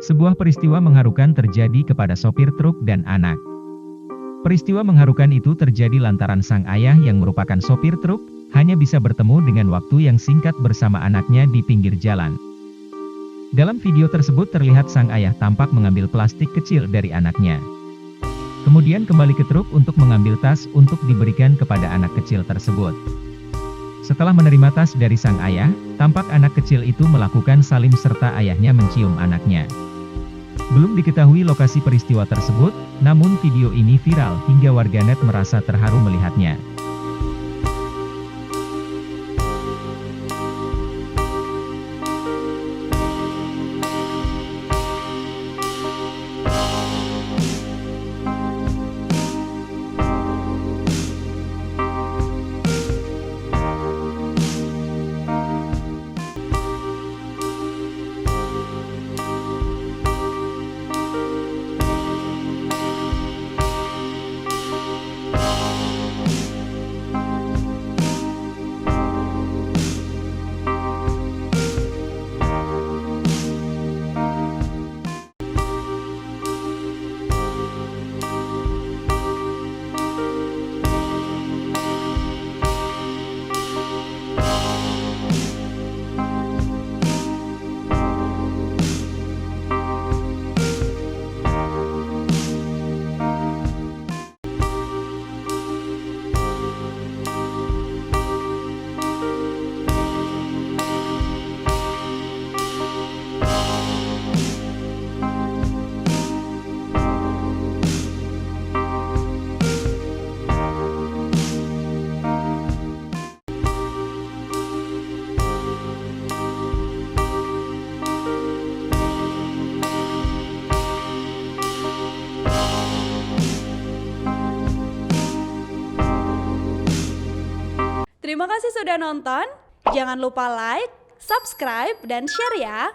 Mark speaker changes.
Speaker 1: Sebuah peristiwa mengharukan terjadi kepada sopir truk dan anak. Peristiwa mengharukan itu terjadi lantaran sang ayah yang merupakan sopir truk, hanya bisa bertemu dengan waktu yang singkat bersama anaknya di pinggir jalan. Dalam video tersebut terlihat sang ayah tampak mengambil plastik kecil dari anaknya. Kemudian kembali ke truk untuk mengambil tas untuk diberikan kepada anak kecil tersebut. Setelah menerima tas dari sang ayah, tampak anak kecil itu melakukan salim serta ayahnya mencium anaknya. Belum diketahui lokasi peristiwa tersebut, namun video ini viral hingga warganet merasa terharu melihatnya.
Speaker 2: Terima kasih sudah nonton. Jangan lupa like, subscribe, dan share ya.